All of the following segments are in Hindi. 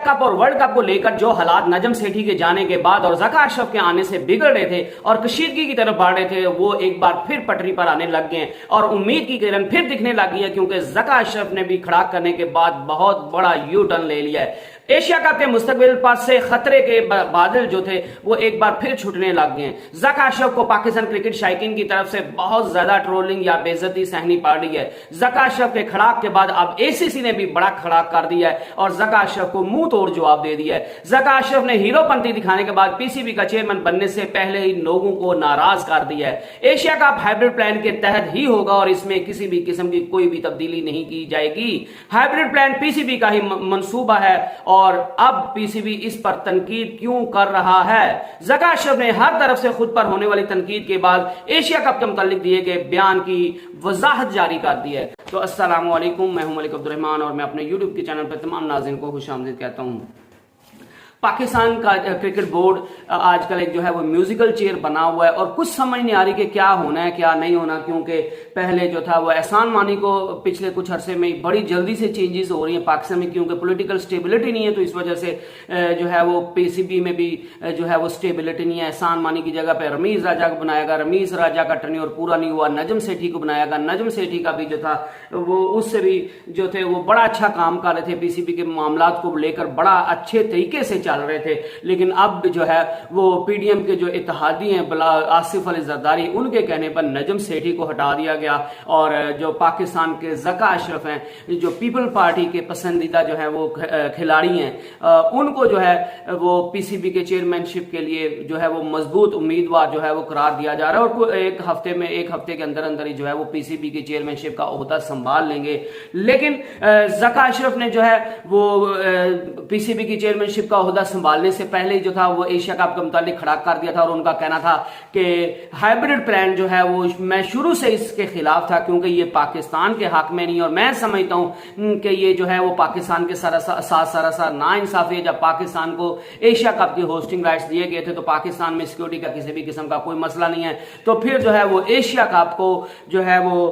कप और वर्ल्ड कप को लेकर जो हालात नजम सेठी के जाने के बाद और ज़का अशरफ के आने से बिगड़ रहे थे और कशीदगी की तरफ बढ़ रहे थे, वो एक बार फिर पटरी पर आने लग गए और उम्मीद की किरण फिर दिखने लगी है, क्योंकि ज़का अशरफ ने भी खड़ा करने के बाद बहुत बड़ा यू टर्न ले लिया है। एशिया कप के मुस्तकबिल पर से खतरे के बादल जो थे वो एक बार फिर छूटने लग गए हैं। ज़का अशरफ को पाकिस्तान क्रिकेट शायकीन की तरफ से बहुत ज्यादा ट्रोलिंग या बेइज्जती सहनी पड़ रही है। ज़का अशरफ के खड़ाक के बाद अब एसीसी ने भी बड़ा खड़ाक कर दिया है और ज़का अशरफ को मुंह तोड़ जवाब दे दिया है। ज़का अशरफ ने हीरोपंती दिखाने के बाद पीसीबी का चेयरमैन बनने से पहले ही लोगों को नाराज कर दिया है। एशिया कप हाइब्रिड प्लान के तहत ही होगा और इसमें किसी भी किस्म की कोई भी तब्दीली नहीं की जाएगी। हाइब्रिड प्लान पीसीबी का ही मंसूबा है और अब पीसीबी इस पर तनकीद क्यों कर रहा है? ज़का अशरफ ने हर तरफ से खुद पर होने वाली तनकीद के बाद एशिया कप के मुतालिक दिए गए बयान की वजाहत जारी कर दी है। तो अस्सलाम वालेकुम, मैं हूं मलिक अब्दुर्रहमान और मैं अपने यूट्यूब के चैनल पर तमाम नाज़रीन को खुशामदीद कहता हूं। पाकिस्तान का क्रिकेट बोर्ड आजकल एक जो है वो म्यूजिकल चेयर बना हुआ है और कुछ समझ नहीं आ रही कि क्या होना है क्या नहीं होना, क्योंकि पहले जो था वो एहसान मानी को पिछले कुछ अरसे में बड़ी जल्दी से चेंजेस हो रही हैं पाकिस्तान में, क्योंकि पॉलिटिकल स्टेबिलिटी नहीं है, तो इस वजह से जो है वो पीसीबी में भी जो है वो स्टेबिलिटी नहीं है। एहसान मानी की जगह पे रमीज राजा को बनाया गया, रमीज राजा का टर्न्योर पूरा नहीं हुआ, नजम सेठी को बनाया गया, नजम सेठी का भी जो था वो उससे भी जो थे वो बड़ा अच्छा काम कर रहे थे, पीसीबी के मामला को लेकर बड़ा अच्छे तरीके से चल रहे थे। लेकिन अब जो है वो पीडीएम के जो इत्तेहादी हैं आसिफ अली जरदारी, उनके कहने पर नजम सेठी को हटा दिया गया और जो पाकिस्तान के ज़का अशरफ हैं, जो पीपल पार्टी के पसंदीदा जो है वो खिलाड़ी हैं, उनको जो है वो पीसीबी के चेयरमैनशिप के लिए जो है वो मजबूत उम्मीदवार जो है वो करार दिया जा रहा है और एक हफ्ते के अंदर अंदर ही जो है वो पीसीबी की चेयरमैनशिप का ओहदा संभाल लेंगे। लेकिन ज़का अशरफ ने जो है वो पीसीबी की चेयरमैनशिप का ओहदा संभालने से पहले ही जो था वो एशिया कप के मुतालिक खड़ा कर दिया था और उनका कहना था कि हाइब्रिड प्लान जो है वो मैं शुरू से इसके खिलाफ था, क्योंकि ये पाकिस्तान के हक में नहीं, और मैं समझता हूं कि ये जो है वो पाकिस्तान के साथ सरासर नाइंसाफी है। जब पाकिस्तान को एशिया कप की होस्टिंग राइट्स दिए गए थे तो पाकिस्तान में सिक्योरिटी का किसी भी किस्म का कोई मसला नहीं है, तो फिर जो है वो एशिया कप को जो है वो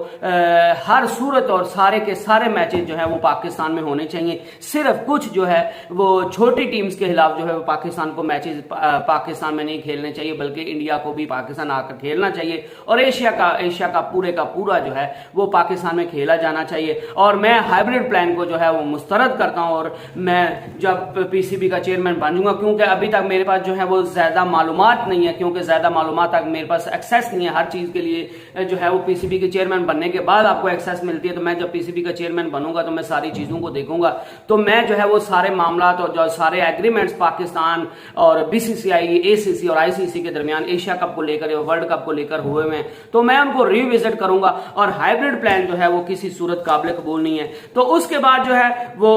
हर सूरत और सारे के सारे मैचेस जो है वो पाकिस्तान में होने चाहिए। सिर्फ कुछ जो है वो छोटी टीम्स के खिलाफ जो है वो पाकिस्तान को मैचेस पाकिस्तान में नहीं खेलने चाहिए, बल्कि इंडिया को भी पाकिस्तान आकर खेलना चाहिए और एशिया का पूरा जो है वो पाकिस्तान में खेला जाना चाहिए। और मैं हाइब्रिड प्लान को जो है वो मुस्तरद करता हूं और मैं जब पीसीबी का चेयरमैन बनूंगा, क्योंकि अभी तक मेरे पास जो है वो ज्यादा मालूमात नहीं है, क्योंकि ज्यादा मालूमात तक मेरे पास एक्सेस नहीं है हर चीज के लिए। जो है वो पीसीबी के चेयरमैन बनने के बाद आपको एक्सेस मिलती है, तो मैं जब पीसीबी का चेयरमैन बनूंगा तो मैं सारी चीजों को देखूंगा, तो मैं जो है वो सारे मामला और जो सारे एग्रीमेंट्स पाकिस्तान और बीसीसीआई, एसीसी और आईसीसी के दरमियान एशिया कप को लेकर या वर्ल्ड कप को लेकर हुए हैं, तो मैं उनको रिविजिट करूंगा और हाइब्रिड प्लान जो है वो किसी सूरत काबिल कबूल नहीं है। तो उसके बाद जो है वो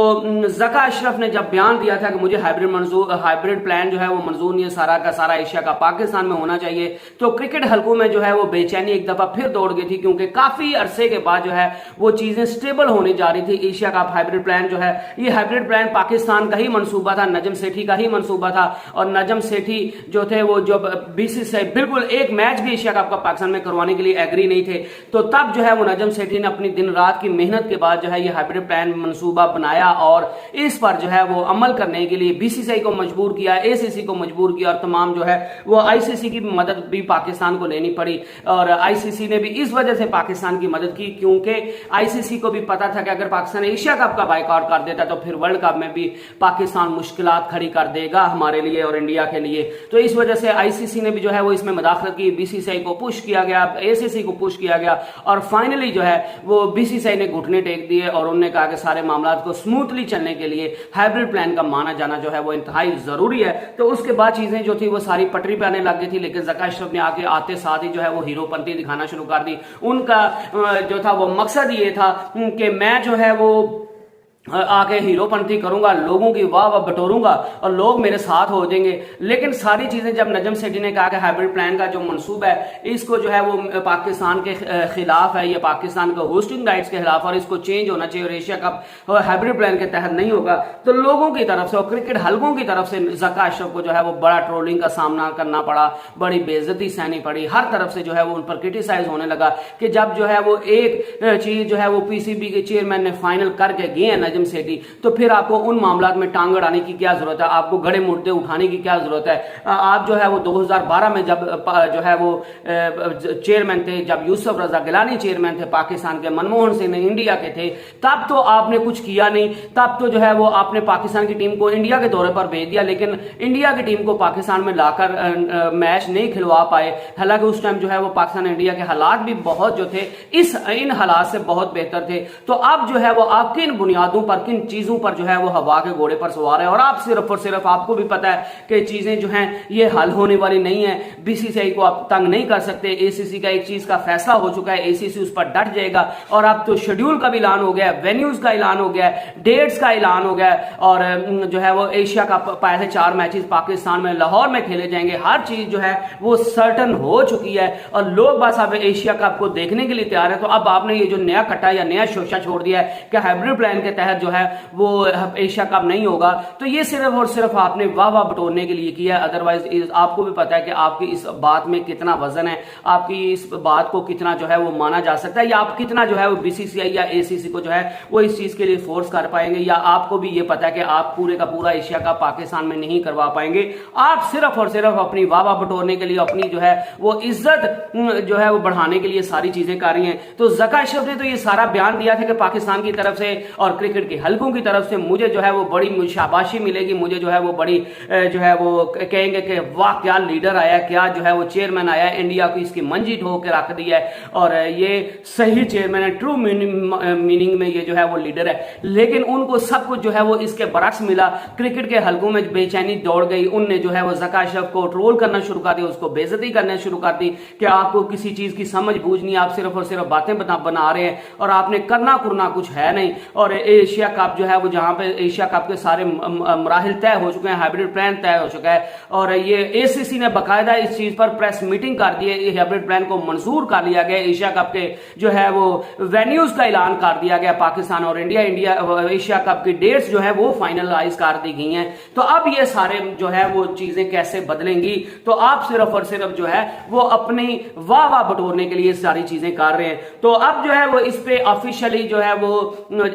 ज़का अशरफ ने जब बयान दिया था कि मुझे हाइब्रिड प्लान जो है वो मंजूर नहीं है, सारा का सारा एशिया का पाकिस्तान में होना चाहिए, तो क्रिकेट हलकों में जो है वो बेचैनी एक दफा फिर दौड़ गई थी, क्योंकि काफी अरसे के बाद जो है वो चीजें स्टेबल होने जा रही थी। एशिया कप हाइब्रिड प्लान जो है, ये हाइब्रिड प्लान पाकिस्तान का ही मंसूबा था, नजम सेठी का ही मंसूबा था और नजम सेठी जो थे वो जब बीसीसीआई बिल्कुल एक मैच भी एशिया कप का पाकिस्तान में करवाने के लिए एग्री नहीं थे, तो तब जो है वो नजम सेठी ने अपनी दिन रात की मेहनत के बाद जो है ये हाइब्रिड प्लान मंसूबा बनाया और इस पर जो है वो अमल करने के लिए बीसीसीआई को मजबूर किया, एसीसी को मजबूर किया और तमाम जो है वो आईसीसी की मदद भी पाकिस्तान को लेनी पड़ी और आईसीसी ने भी इस वजह से पाकिस्तान की मदद की, क्योंकि आईसीसी को भी पता था कि अगर पाकिस्तान एशिया कप का बायकॉट कर देता तो फिर वर्ल्ड कप में भी पाकिस्तान मुश्किलात खड़ी कर देगा हमारे लिए और इंडिया के लिए। तो इस वजह से आईसीसी ने भी जो है वो इसमें मदाखलत की, बीसीसीआई को पुश किया गया, एसीसी को पुश किया गया और फाइनली जो है वो बीसीसीआई ने घुटने टेक दिए और उन्होंने कहा कि सारे मामला को स्मूथली चलने के लिए हाइब्रिड प्लान का माना जाना जो है वो इंतहाई जरूरी है। तो उसके बाद चीजें जो थी वो सारी पटरी पे आने लग गई थी, लेकिन ज़का अशरफ ने आके आते साथ ही जो है वो हीरोपंती दिखाना शुरू कर दी। उनका जो था वो मकसद ये था कि मैं जो है वो आके हीरोपंती करूंगा, लोगों की वाह वाह बटोरूंगा और लोग मेरे साथ हो जाएंगे। लेकिन सारी चीजें जब नजम सेठी ने कहा कि हाइब्रिड प्लान का जो मंसूबा है इसको जो है वो पाकिस्तान के खिलाफ है, ये पाकिस्तान के होस्टिंग राइट्स के खिलाफ और इसको चेंज होना चाहिए और एशिया कप हाइब्रिड प्लान के तहत नहीं होगा, तो लोगों की तरफ से और क्रिकेट हलकों की तरफ से ज़का अशरफ को जो है वो बड़ा ट्रोलिंग का सामना करना पड़ा, बड़ी बेइज्जती सहनी पड़ी, हर तरफ से जो है वो उन पर क्रिटिसाइज होने लगा कि जब जो है वो एक चीज जो है वो पीसीबी के चेयरमैन ने फाइनल करके गए हैं नजम सेठी, तो फिर आपको उन मामलात में टांग अड़ाने की क्या जरूरत है, आपको गड़े मुर्दे उठाने की क्या जरूरत है। आप जो है वो 2012 में जब जो है वो चेयरमैन थे, जब यूसुफ रजा गिलानी चेयरमैन थे पाकिस्तान के, मनमोहन सिंह इंडिया के थे, तब तो आपने कुछ किया नहीं। तब तो जो है वो आपने पाकिस्तान की टीम को इंडिया के दौरे पर भेज दिया, लेकिन इंडिया की टीम को पाकिस्तान में लाकर मैच नहीं खिलवा पाए। हालांकि उस टाइम जो है वो पाकिस्तान इंडिया के हालात भी बहुत जो थे इन हालात से बहुत बेहतर थे। तो अब जो है वो आप किन बुनियादों पर, किन चीजों पर जो है वो हवा के घोड़े पर सवार है, और आप सिर्फ और सिर्फ, आपको भी पता है कि चीजें जो हैं ये हल होने वाली नहीं है। बीसीसीआई को आप तंग नहीं कर सकते। एसीसी का एक चीज का फैसला हो चुका है, एसीसी उस पर डट जाएगा। और अब तो शेड्यूल का भी ऐलान हो गया, वेन्यूज का ऐलान हो गया, डेट्स का ऐलान हो गया, और जो है वो एशिया कप पहले 4 मैचेस पाकिस्तान में लाहौर में खेले जाएंगे। हर चीज जो है वो सर्टन हो चुकी है और लोग बस अब एशिया कप को देखने के लिए तैयार है। तो अब आपने ये जो नया कट्टा या नया शोशा छोड़ दिया है कि हाइब्रिड प्लान के तहत जो है वो एशिया कप नहीं होगा, तो ये सिर्फ और सिर्फ आपने वाह वाह बटोरने के लिए किया है। अदरवाइज आपको भी पता है कि आपकी इस बात में कितना वजन है, आपकी इस बात को कितना जो है वो माना जा सकता है, या आप कितना जो है वो बीसीसीआई या एसीसी को जो है वो इस चीज के लिए फोर्स कर पाएंगे, या आपको भी ये पता है कि आप पूरे का पूरा एशिया कप पाकिस्तान में नहीं करवा पाएंगे। आप सिर्फ और सिर्फ अपनी वाह वाह बटोरने के लिए, अपनी जो है वो इज्जत जो है वो बढ़ाने के लिए सारी चीजें कर रही हैं। तो ज़का अशरफ ने तो ये सारा बयान दिया था कि पाकिस्तान की तरफ से और क्रिकेट के हलकों की तरफ से मुझे जो है वो बड़ी शाबाशी मिलेगी, मुझे जो है वो बड़ी जो है वो कहेंगे कि वाह क्या लीडर आया, क्या जो है वो चेयरमैन आया, इंडिया को इसकी मंजी ढो के रख दी है, और ये सही चेयरमैन है, ट्रू मीनिंग में ये जो है वो लीडर है। लेकिन उनको सब कुछ जो है वो इसके बरक्स मिला। क्रिकेट के हलकों में बेचैनी दौड़ गई, उनने जो है वो ज़का अशरफ को ट्रोल करना शुरू कर दिया, उसको बेइज्जती करना शुरू कर दी कि आपको किसी चीज की समझ बूझ नहीं, आप सिर्फ और सिर्फ बातें बना रहे हैं और आपने करना कुरना कुछ है नहीं। और एशिया कप जो है वो, जहां पे एशिया कप के सारे मराहिल तय हो चुके हैं, हाइब्रिड प्लान तय हो चुका है, और ये एसीसी ने बाकायदा इस चीज पर प्रेस मीटिंग कर दी है, हाइब्रिड प्लान को मंजूर कर लिया गया। एशिया कप के जो है वो वेन्यूज का ऐलान कर दिया गया, पाकिस्तान और इंडिया एशिया कप की डेट्स जो है वो फाइनलाइज कर दी गई हैं। तो अब ये सारे जो है वो चीजें कैसे बदलेंगी, तो आप सिर्फ और सिर्फ जो है वो अपनी वाह वाह बटोरने के लिए सारी चीजें कर रहे हैं। तो अब जो है वो इस पे ऑफिशियली जो है वो,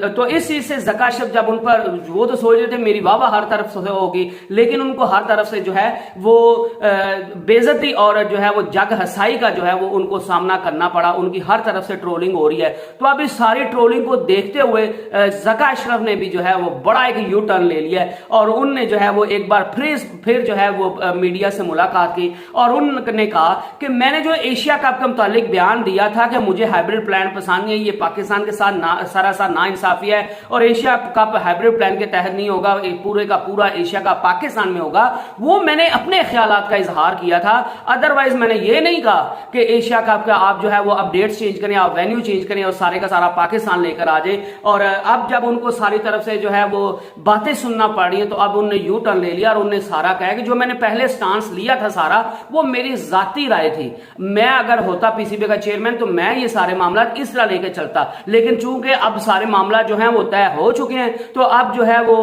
तो इस चीज से ज़का अशरफ जब उन पर, वो तो सोच रहे थे मेरी वाह वाह हर तरफ से होगी, लेकिन उनको हर तरफ से जो है वो बेइज्जती और जो है वो जग हसाई का जो है वो उनको सामना करना पड़ा। उनकी हर तरफ से ट्रोलिंग हो रही है। तो अब इस सारी ट्रोलिंग को देखते हुए ज़का अशरफ ने भी जो है वो बड़ा एक यू टर्न ले लिया है, और उनने जो है वो एक बार फिर जो है वो मीडिया से मुलाकात की, और उन्होंने कहा कि मैंने जो एशिया कप के मुतालिक बयान दिया था कि मुझे हाइब्रिड प्लान पसंद नहीं है, ये पाकिस्तान के साथ सरासर नाइंसाफी है, और एशिया कप हाइब्रिड प्लान के तहत नहीं होगा, पूरे का पूरा एशिया कप पाकिस्तान में होगा, वो मैंने अपने ख्यालात का इजहार किया था। अदरवाइज मैंने ये नहीं कहा कि एशिया कप का आप जो है वो अपडेट्स चेंज करें, आप वेन्यू चेंज करें और सारे का सारा पाकिस्तान लेकर आ जाए। और अब जब उनको सारी तरफ से जो है वो बातें सुनना पड़ रही है, तो अब उन्होंने यू टर्न ले लिया और उन्होंने सारा कहा कि जो मैंने पहले स्टांस लिया था सारा वो मेरी जाती राय थी, मैं अगर होता पीसीबी का चेयरमैन तो मैं ये सारे मामला इस तरह लेकर चलता, लेकिन चूंकि अब सारे मामला जो हैं वो तय हो चुके हैं, तो अब जो है वो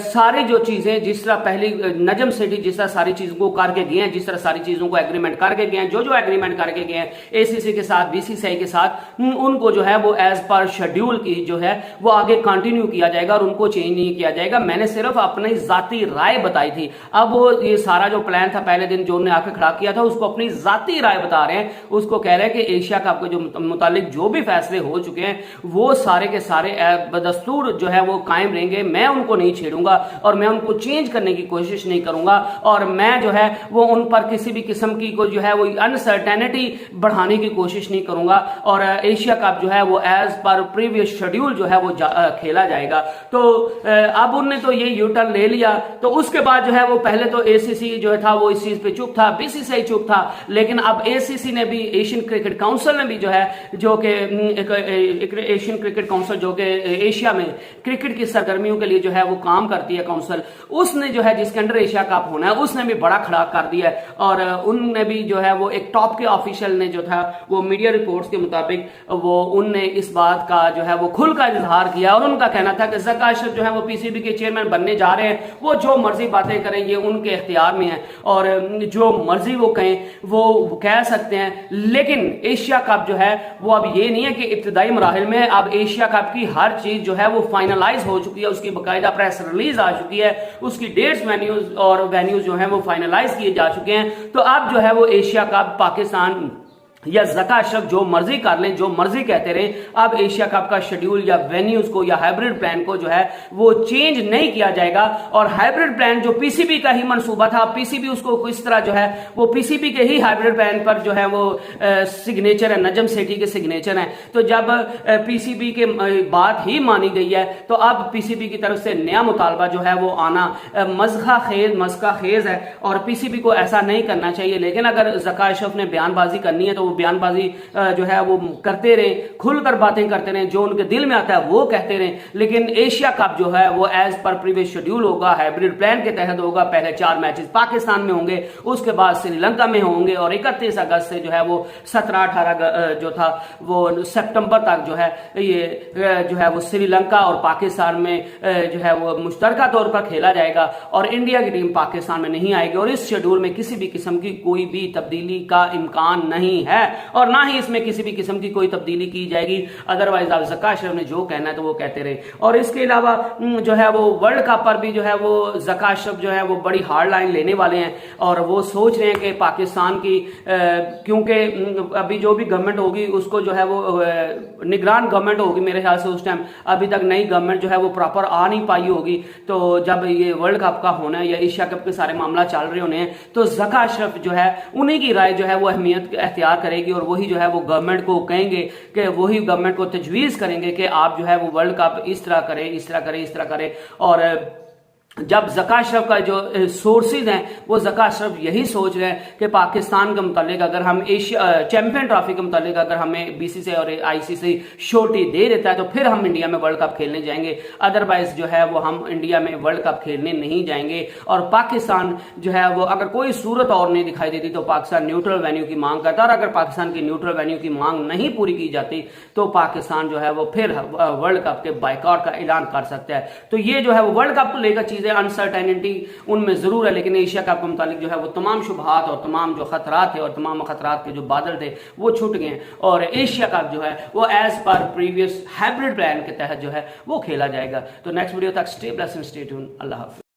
सारी जो चीजें जिस तरह पहली नजम सेठी जिस तरह सारी चीजों को करके गए हैं, जिस तरह सारी चीजों को एग्रीमेंट करके गए हैं, जो एग्रीमेंट करके गए हैं एसीसी के साथ, बीसीसीआई के साथ, उनको जो है वो एज पर शेड्यूल की जो है वो आगे कंटिन्यू किया जाएगा और उनको चेंज नहीं किया जाएगा। मैंने सिर्फ अपनी जाती राय बताई थी। अब वो ये सारा जो प्लान था पहले दिन जो उन्होंने आके खड़ा किया था उसको अपनी जाती राय बता रहे हैं, उसको कह रहे हैं कि एशिया कप के जो मुतालिक जो भी फैसले हो चुके हैं वो सारे के सारे बदस्तूर जो है वो कायम रहेंगे, मैं उनको नहीं छेड़ूंगा और मैं उनको चेंज करने की कोशिश नहीं करूंगा, और मैं जो है वो उन पर किसी भी किस्म की को जो है वो अनसर्टेनिटी बढ़ाने की कोशिश नहीं करूंगा, और एशिया कप जो है वो एज पर प्रीवियस शेड्यूल जो है वो खेला जाएगा। तो अब उनने तो ये यू टर्न ले लिया। तो उसके बाद जो है वो पहले तो एसीसी जो था वो इस चीज पे चुप था, बीसीसीआई चुप था, लेकिन अब एसीसी ने भी, एशियन क्रिकेट काउंसिल ने भी जो है जो कि एशियन क्रिकेट काउंसिल जो कि एशिया में क्रिकेट की सरगर्मियों के लिए जो है वो काम करती है काउंसिल, उसने जो है जिसके अंडर एशिया कप होना है उसने भी बड़ा खड़ा कर दिया है, और उनने भी जो है वो एक टॉप के ऑफिशियल ने जो था वो मीडिया रिपोर्ट्स के मुताबिक वो उनने इस बात का जो है वो खुल का इजहार किया, और उनका कहना था कि ज़का अशरफ जो है वो पीसीबी के चेयरमैन बनने जा रहे हैं, वो जो मर्जी बातें करें ये उनके इख्तियार में है, और जो मर्जी वो कहें वो कह सकते हैं, लेकिन एशिया कप जो है वो अब ये नहीं है कि इब्तदाई मराहिल में अब एशिया कप की हर चीज जो है वो फाइनलाइज हो चुकी है, उसकी बाकायदा प्रेस रिलीज आ चुकी है, उसकी डेट्स वेन्यूज और वेन्यूज जो है वो फाइनलाइज किए जा चुके हैं। तो अब जो है वो एशिया कप पाकिस्तान या ज़का अशरफ जो मर्जी कर लें, जो मर्जी कहते रहे, अब एशिया कप का शेड्यूल या वेन्यूज को या हाइब्रिड प्लान को जो है वो चेंज नहीं किया जाएगा। और हाइब्रिड प्लान जो पीसीबी का ही मंसूबा था, पीसीबी उसको किस तरह जो है वो पीसीबी के ही हाइब्रिड प्लान पर जो है वो सिग्नेचर है, नजम सेठी के सिग्नेचर है। तो जब पीसीबी के बात ही मानी गई है तो अब पीसीबी की तरफ से नया मुतालबा जो है वो आना मज़का खेज है और पीसीबी को ऐसा नहीं करना चाहिए। लेकिन अगर ज़का अशरफ ने बयानबाजी करनी है तो बयानबाजी जो है वो करते रहे, खुलकर बातें करते रहे, जो उनके दिल में आता है वो कहते रहे। लेकिन एशिया कप जो है वो एज पर प्रीवियस शेड्यूल होगा, हाइब्रिड प्लान के तहत होगा। पहले 4 मैचेस पाकिस्तान में होंगे, उसके बाद श्रीलंका में होंगे और 31 अगस्त से जो है वो 17-18 जो था वो सितंबर तक जो है ये जो है वो श्रीलंका और पाकिस्तान में जो है वो मुश्तरका तौर पर खेला जाएगा और इंडिया की टीम पाकिस्तान में नहीं आएगी। और इस शेड्यूल में किसी भी किस्म की कोई भी तब्दीली का इम्कान नहीं है और ना ही इसमें किसी भी किस्म की कोई तब्दीली की जाएगी। अदरवाइज आप ज़का अशरफ ने जो कहना है तो वो कहते रहे। और इसके अलावा जो है वो वर्ल्ड कप पर भी जो है वो ज़का अशरफ जो है वो बड़ी हार्ड लाइन लेने वाले हैं और वो सोच रहे हैं कि पाकिस्तान की क्योंकि अभी जो भी गवर्नमेंट होगी उसको जो है वो निगरान गवर्नमेंट होगी मेरे ख्याल से, उस टाइम अभी तक नई गवर्नमेंट जो है वो प्रॉपर आ नहीं पाई होगी। तो जब ये वर्ल्ड कप का होना है या एशिया कप के सारे मामला चल रहे होने हैं तो ज़का अशरफ जो है उन्हीं की राय जो है वो अहमियत अख्तियार करेगी और वही जो है वो गवर्नमेंट को कहेंगे कि वही गवर्नमेंट को तजवीज करेंगे कि आप जो है वो वर्ल्ड कप इस तरह करें, इस तरह करें, इस तरह करें। और जब ज़का अशरफ का जो सोर्सेज हैं वो ज़का अशरफ यही सोच रहे हैं कि पाकिस्तान के मुतालिक अगर हम एशिया चैंपियन ट्रॉफी के मुतालिक अगर हमें बीसीसी और आईसीसी श्योरिटी दे देता है तो फिर हम इंडिया में वर्ल्ड कप खेलने जाएंगे, अदरवाइज जो है वो हम इंडिया में वर्ल्ड कप खेलने नहीं जाएंगे। और पाकिस्तान जो है वो अगर कोई सूरत और नहीं दिखाई देती तो पाकिस्तान न्यूट्रल वेन्यू की मांग करता है और अगर पाकिस्तान की न्यूट्रल वेन्यू की मांग नहीं पूरी की जाती तो पाकिस्तान जो है वो फिर वर्ल्ड कप के बाइकआउट का ऐलान कर सकता है। तो ये जो है वो वर्ल्ड कप को लेकर चीजें अनसर्टेनिटी उनमें जरूर है, लेकिन एशिया कप के मुतालिक जो है वो तमाम शुबहात और तमाम जो खतरात थे और तमाम खतरात के जो बादल थे वो छूट गए और एशिया कप जो है वो as per previous hybrid plan के तहत जो है वो खेला जाएगा। तो नेक्स्ट वीडियो तक stay blessed and stay tuned. अल्लाह हाफिज़।